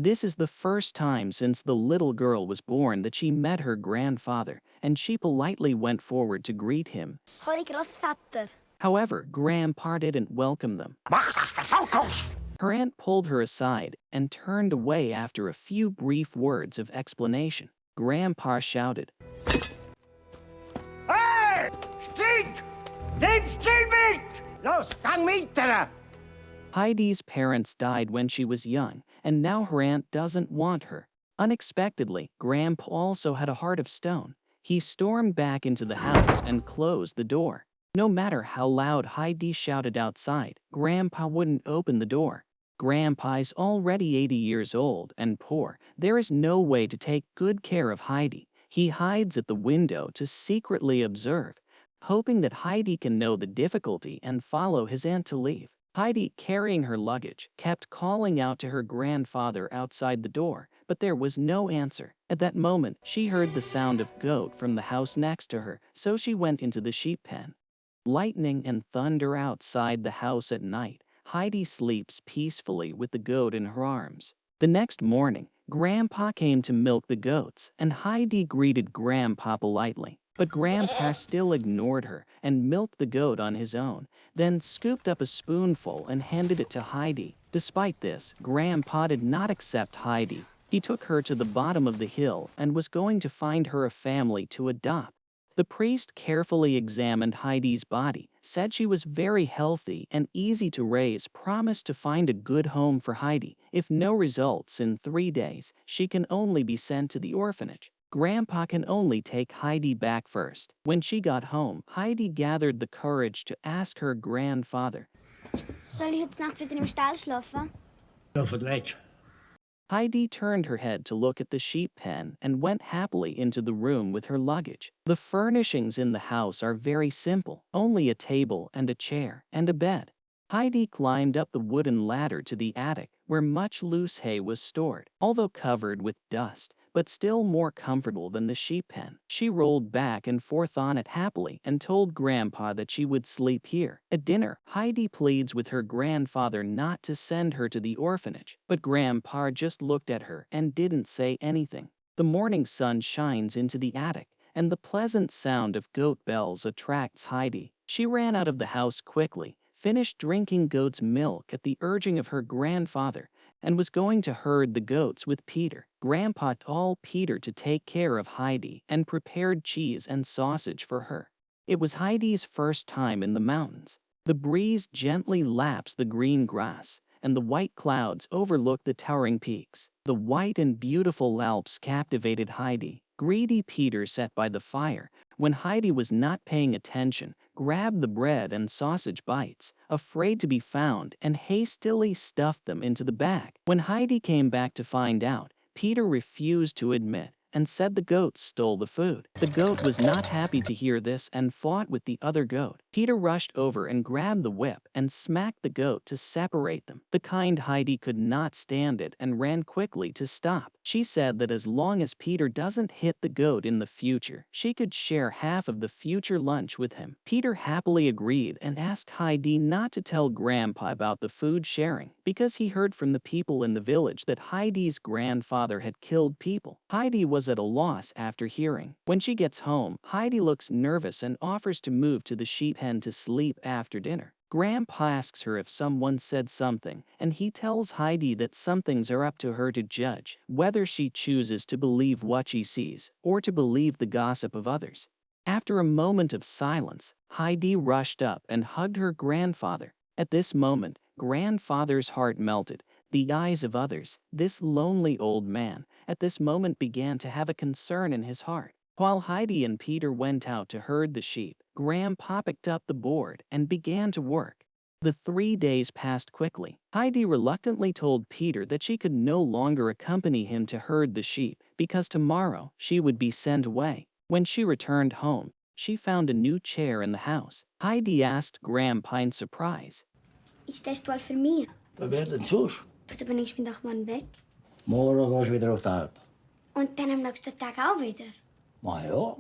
This is the first time since the little girl was born that she met her grandfather, and she politely went forward to greet him. Hoi, Großvater. However, Grandpa didn't welcome them. Mach, dass der Fokus! Her aunt pulled her aside and turned away after a few brief words of explanation. Grandpa shouted, Hey! Stinkt! Nimm's Ziel mit! Los, fang weiter! Heidi's parents died when she was young, and now her aunt doesn't want her. Unexpectedly, Grandpa also had a heart of stone. He stormed back into the house and closed the door. No matter how loud Heidi shouted outside, Grandpa wouldn't open the door. Grandpa's already 80 years old and poor. There is no way to take good care of Heidi. He hides at the window to secretly observe, hoping that Heidi can know the difficulty and follow his aunt to leave. Heidi, carrying her luggage, kept calling out to her grandfather outside the door, but there was no answer. At that moment, she heard the sound of goat from the house next to her, so she went into the sheep pen. Lightning and thunder outside the house at night. Heidi sleeps peacefully with the goat in her arms. The next morning, Grandpa came to milk the goats, and Heidi greeted Grandpa politely. But Grandpa still ignored her and milked the goat on his own, then scooped up a spoonful and handed it to Heidi. Despite this, Grandpa did not accept Heidi. He took her to the bottom of the hill and was going to find her a family to adopt. The priest carefully examined Heidi's body, said she was very healthy and easy to raise, promised to find a good home for Heidi. If no results in 3 days, she can only be sent to the orphanage. Grandpa can only take Heidi back first. When she got home, Heidi gathered the courage to ask her grandfather, Soll ich heute Nacht wieder im Stall schlafen? Schlafen weg. Heidi turned her head to look at the sheep pen and went happily into the room with her luggage. The furnishings in the house are very simple, only a table and a chair and a bed. Heidi climbed up the wooden ladder to the attic, where much loose hay was stored, although covered with dust, but still more comfortable than the sheep pen. She rolled back and forth on it happily and told Grandpa that she would sleep here. At dinner, Heidi pleads with her grandfather not to send her to the orphanage, but Grandpa just looked at her and didn't say anything. The morning sun shines into the attic, and the pleasant sound of goat bells attracts Heidi. She ran out of the house quickly, finished drinking goat's milk at the urging of her grandfather, and was going to herd the goats with Peter. Grandpa told Peter to take care of Heidi and prepared cheese and sausage for her. It was Heidi's first time in the mountains. The breeze gently laps the green grass, and the white clouds overlook the towering peaks. The white and beautiful Alps captivated Heidi. Greedy Peter sat by the fire, when Heidi was not paying attention, grabbed the bread and sausage bites, afraid to be found, and hastily stuffed them into the bag. When Heidi came back to find out, Peter refused to admit and said the goats stole the food. The goat was not happy to hear this and fought with the other goat. Peter rushed over and grabbed the whip and smacked the goat to separate them. The kind Heidi could not stand it and ran quickly to stop. She said that as long as Peter doesn't hit the goat in the future, she could share half of the future lunch with him. Peter happily agreed and asked Heidi not to tell Grandpa about the food sharing, because he heard from the people in the village that Heidi's grandfather had killed people. Heidi was at a loss after hearing. When she gets home, Heidi looks nervous and offers to move to the sheep pen to sleep after dinner. Grandpa asks her if someone said something, and he tells Heidi that some things are up to her to judge, whether she chooses to believe what she sees or to believe the gossip of others. After a moment of silence, Heidi rushed up and hugged her grandfather. At this moment, grandfather's heart melted. The eyes of others, this lonely old man, at this moment began to have a concern in his heart. While Heidi and Peter went out to herd the sheep, Grandpa picked up the board and began to work. The 3 days passed quickly. Heidi reluctantly told Peter that she could no longer accompany him to herd the sheep because tomorrow she would be sent away. When she returned home, she found a new chair in the house. Heidi asked Grandpa in surprise, Ist der Stuhl für mich? Wer wird denn sonst? Aber du bringst mich doch morgen weg. Morgen gehst du wieder auf die Alp. Und dann am nächsten Tag auch wieder. Na ja.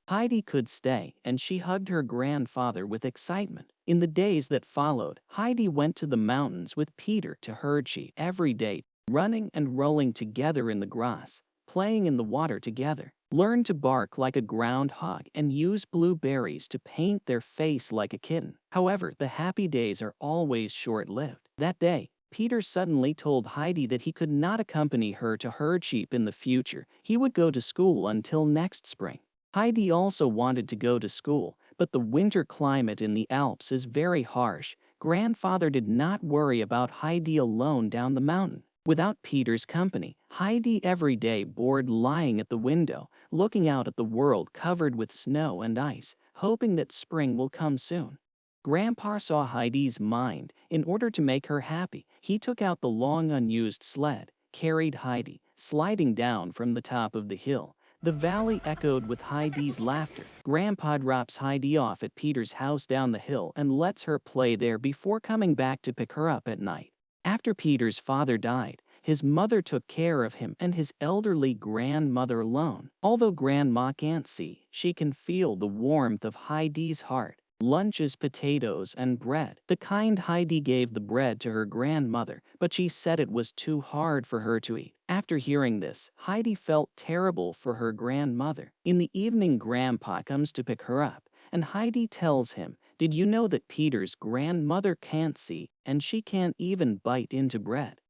Heidi could stay, and she hugged her grandfather with excitement. In the days that followed, Heidi went to the mountains with Peter to herd sheep every day. running and rolling together in the grass, playing in the water together, learn to bark like a groundhog and use blueberries to paint their face like a kitten. However, the happy days are always short-lived. That day, Peter suddenly told Heidi that he could not accompany her to herd sheep in the future. He would go to school until next spring. Heidi also wanted to go to school, but the winter climate in the Alps is very harsh. Grandfather did not worry about Heidi alone down the mountain. Without Peter's company, Heidi every day bored lying at the window, looking out at the world covered with snow and ice, hoping that spring will come soon. Grandpa saw Heidi's mind. In order to make her happy, he took out the long unused sled, carried Heidi, sliding down from the top of the hill. The valley echoed with Heidi's laughter. Grandpa drops Heidi off at Peter's house down the hill and lets her play there before coming back to pick her up at night. After Peter's father died, his mother took care of him and his elderly grandmother alone. Although Grandma can't see, she can feel the warmth of Heidi's heart. Lunches, potatoes, and bread. The kind Heidi gave the bread to her grandmother, but she said it was too hard for her to eat. After hearing this, Heidi felt terrible for her grandmother. In the evening, Grandpa comes to pick her up, and Heidi tells him, "Did you know that Peter's grandmother can't see, and she can't even bite into bread?"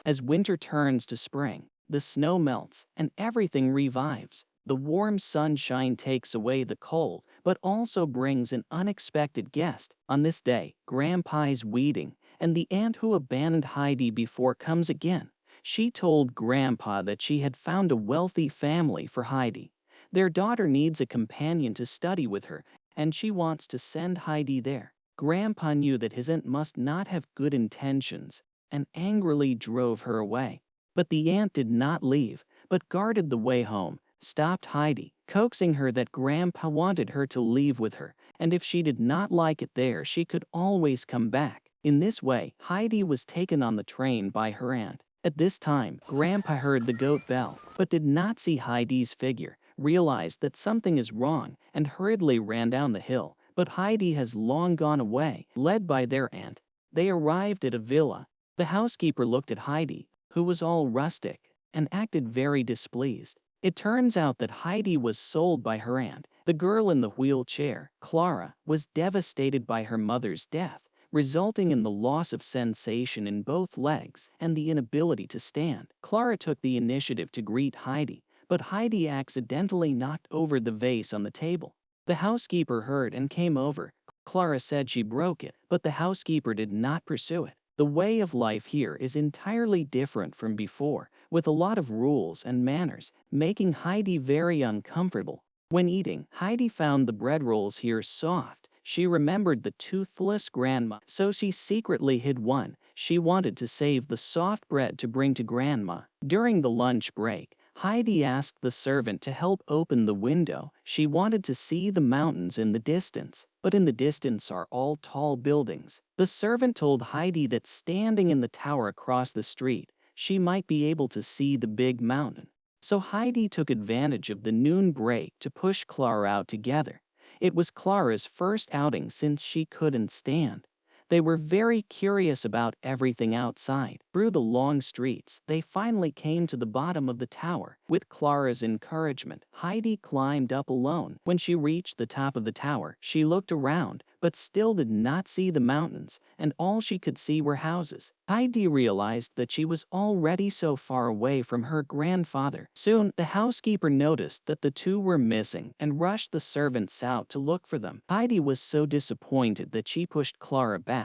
As winter turns to spring, the snow melts, and everything revives. The warm sunshine takes away the cold, but also brings an unexpected guest. On this day, Grandpa's weeding, and the aunt who abandoned Heidi before comes again. She told Grandpa that she had found a wealthy family for Heidi. Their daughter needs a companion to study with her, and she wants to send Heidi there. Grandpa knew that his aunt must not have good intentions, and angrily drove her away. But the aunt did not leave, but guarded the way home, stopped Heidi, coaxing her that Grandpa wanted her to leave with her, and if she did not like it there, she could always come back. In this way, Heidi was taken on the train by her aunt. At this time, Grandpa heard the goat bell, but did not see Heidi's figure, realized that something is wrong, and hurriedly ran down the hill. But Heidi has long gone away, led by their aunt. They arrived at a villa. The housekeeper looked at Heidi, who was all rustic, and acted very displeased. It turns out that Heidi was sold by her aunt. The girl in the wheelchair, Clara, was devastated by her mother's death, resulting in the loss of sensation in both legs and the inability to stand. Clara took the initiative to greet Heidi, but Heidi accidentally knocked over the vase on the table. The housekeeper heard and came over. Clara said she broke it, but the housekeeper did not pursue it. The way of life here is entirely different from before, with a lot of rules and manners, making Heidi very uncomfortable. When eating, Heidi found the bread rolls here soft. She remembered the toothless grandma, so she secretly hid one. She wanted to save the soft bread to bring to Grandma. During the lunch break, Heidi asked the servant to help open the window. She wanted to see the mountains in the distance, but in the distance are all tall buildings. The servant told Heidi that standing in the tower across the street, she might be able to see the big mountain. So Heidi took advantage of the noon break to push Clara out together. It was Clara's first outing since she couldn't stand. They were very curious about everything outside. Through the long streets, they finally came to the bottom of the tower. With Clara's encouragement, Heidi climbed up alone. When she reached the top of the tower, she looked around, but still did not see the mountains, and all she could see were houses. Heidi realized that she was already so far away from her grandfather. Soon, the housekeeper noticed that the two were missing and rushed the servants out to look for them. Heidi was so disappointed that she pushed Clara back.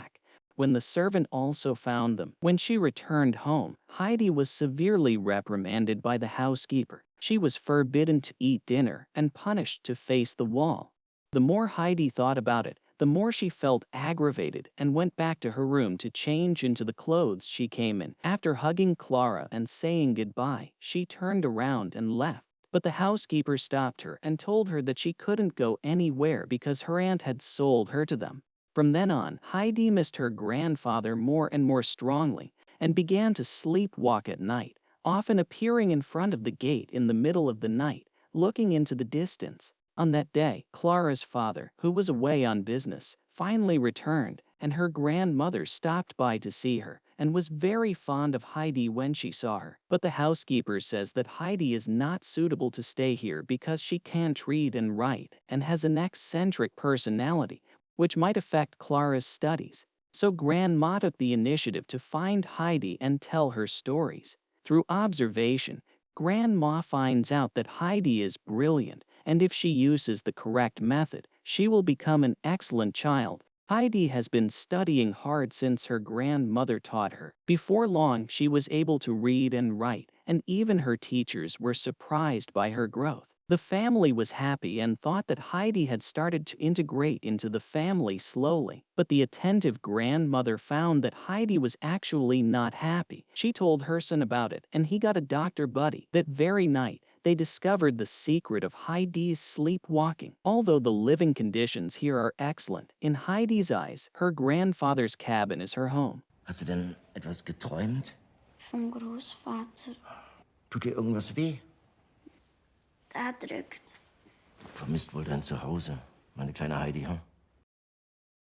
When the servant also found them. When she returned home, Heidi was severely reprimanded by the housekeeper. She was forbidden to eat dinner and punished to face the wall. The more Heidi thought about it, the more she felt aggravated and went back to her room to change into the clothes she came in. After hugging Clara and saying goodbye, she turned around and left. But the housekeeper stopped her and told her that she couldn't go anywhere because her aunt had sold her to them. From then on, Heidi missed her grandfather more and more strongly and began to sleepwalk at night, often appearing in front of the gate in the middle of the night, looking into the distance. On that day, Clara's father, who was away on business, finally returned, and her grandmother stopped by to see her and was very fond of Heidi when she saw her. But the housekeeper says that Heidi is not suitable to stay here because she can't read and write and has an eccentric personality, which might affect Clara's studies. So Grandma took the initiative to find Heidi and tell her stories. Through observation, Grandma finds out that Heidi is brilliant, and if she uses the correct method, she will become an excellent child. Heidi has been studying hard since her grandmother taught her. Before long, she was able to read and write, and even her teachers were surprised by her growth. The family was happy and thought that Heidi had started to integrate into the family slowly, but the attentive grandmother found that Heidi was actually not happy. She told her son about it, and he got a doctor buddy. That very night, they discovered the secret of Heidi's sleepwalking. Although the living conditions here are excellent, in Heidi's eyes, her grandfather's cabin is her home. Hast du denn etwas geträumt? Vom Großvater. Tut dir irgendwas weh? Da drückt's. Vermisst wohl dein Zuhause, meine kleine Heidi, hm?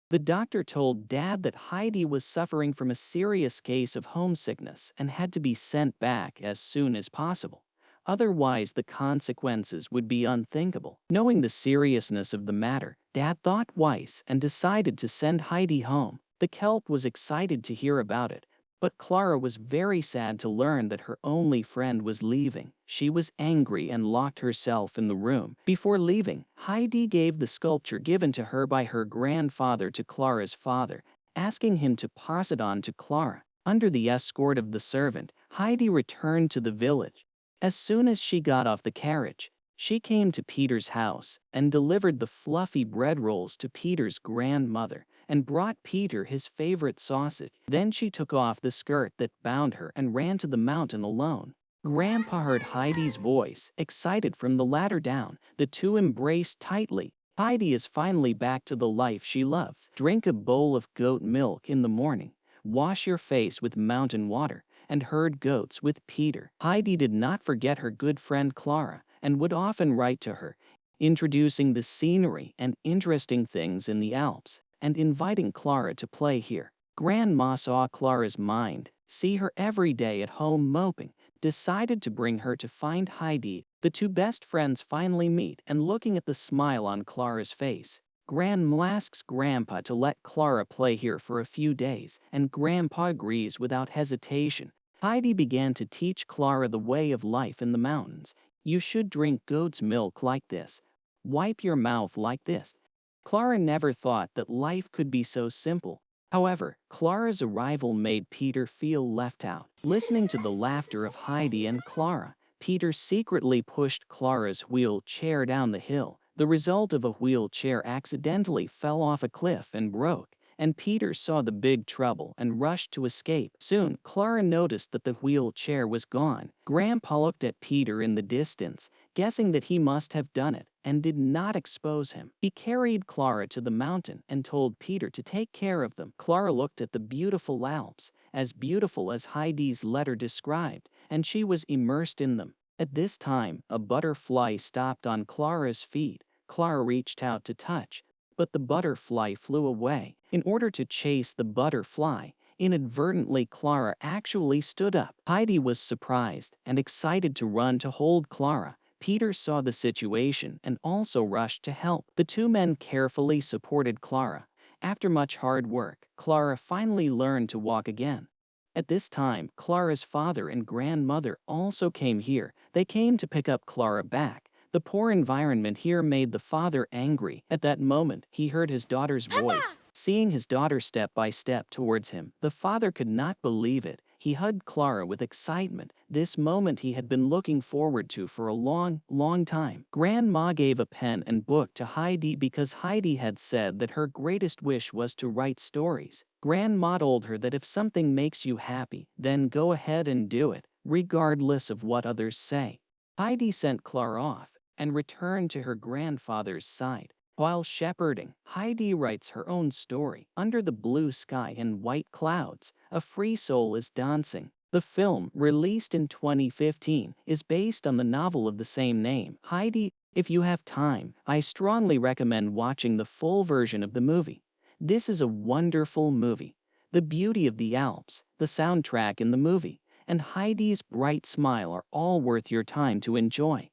The doctor told Dad that Heidi was suffering from a serious case of homesickness and had to be sent back as soon as possible. Otherwise, the consequences would be unthinkable. Knowing the seriousness of the matter, Dad thought twice and decided to send Heidi home. The Kelp was excited to hear about it, but Clara was very sad to learn that her only friend was leaving. She was angry and locked herself in the room. Before leaving, Heidi gave the sculpture given to her by her grandfather to Clara's father, asking him to pass it on to Clara. Under the escort of the servant, Heidi returned to the village. As soon as she got off the carriage, she came to Peter's house and delivered the fluffy bread rolls to Peter's grandmother and brought Peter his favorite sausage. Then she took off the skirt that bound her and ran to the mountain alone. Grandpa heard Heidi's voice, excited from the ladder down. The two embraced tightly. Heidi is finally back to the life she loves. Drink a bowl of goat milk in the morning. Wash your face with mountain water and herd goats with Peter. Heidi did not forget her good friend Clara and would often write to her, introducing the scenery and interesting things in the Alps and inviting Clara to play here. Grandma saw Clara's mind, see her every day at home moping, decided to bring her to find Heidi. The two best friends finally meet, and looking at the smile on Clara's face, Grandma asks Grandpa to let Clara play here for a few days, and Grandpa agrees without hesitation. Heidi began to teach Clara the way of life in the mountains. You should drink goat's milk like this. Wipe your mouth like this. Clara never thought that life could be so simple. However, Clara's arrival made Peter feel left out. Listening to the laughter of Heidi and Clara, Peter secretly pushed Clara's wheelchair down the hill. The result of a wheelchair accidentally fell off a cliff and broke, and Peter saw the big trouble and rushed to escape. Soon, Clara noticed that the wheelchair was gone. Grandpa looked at Peter in the distance, guessing that he must have done it, and did not expose him. He carried Clara to the mountain and told Peter to take care of them. Clara looked at the beautiful Alps, as beautiful as Heidi's letter described, and she was immersed in them. At this time, a butterfly stopped on Clara's feet. Clara reached out to touch, but the butterfly flew away. In order to chase the butterfly, inadvertently Clara actually stood up. Heidi was surprised and excited to run to hold Clara. Peter saw the situation and also rushed to help. The two men carefully supported Clara. After much hard work, Clara finally learned to walk again. At this time, Clara's father and grandmother also came here. They came to pick up Clara back. The poor environment here made the father angry. At that moment, he heard his daughter's voice. Seeing his daughter step by step towards him, the father could not believe it. He hugged Clara with excitement. This moment he had been looking forward to for a long, long time. Grandma gave a pen and book to Heidi because Heidi had said that her greatest wish was to write stories. Grandma told her that if something makes you happy, then go ahead and do it, regardless of what others say. Heidi sent Clara off and returned to her grandfather's side. While shepherding, Heidi writes her own story. Under the blue sky and white clouds, a free soul is dancing. The film, released in 2015, is based on the novel of the same name. Heidi If you have time, I strongly recommend watching the full version of the movie. This is a wonderful movie. The beauty of the Alps, the soundtrack in the movie, and Heidi's bright smile are all worth your time to enjoy.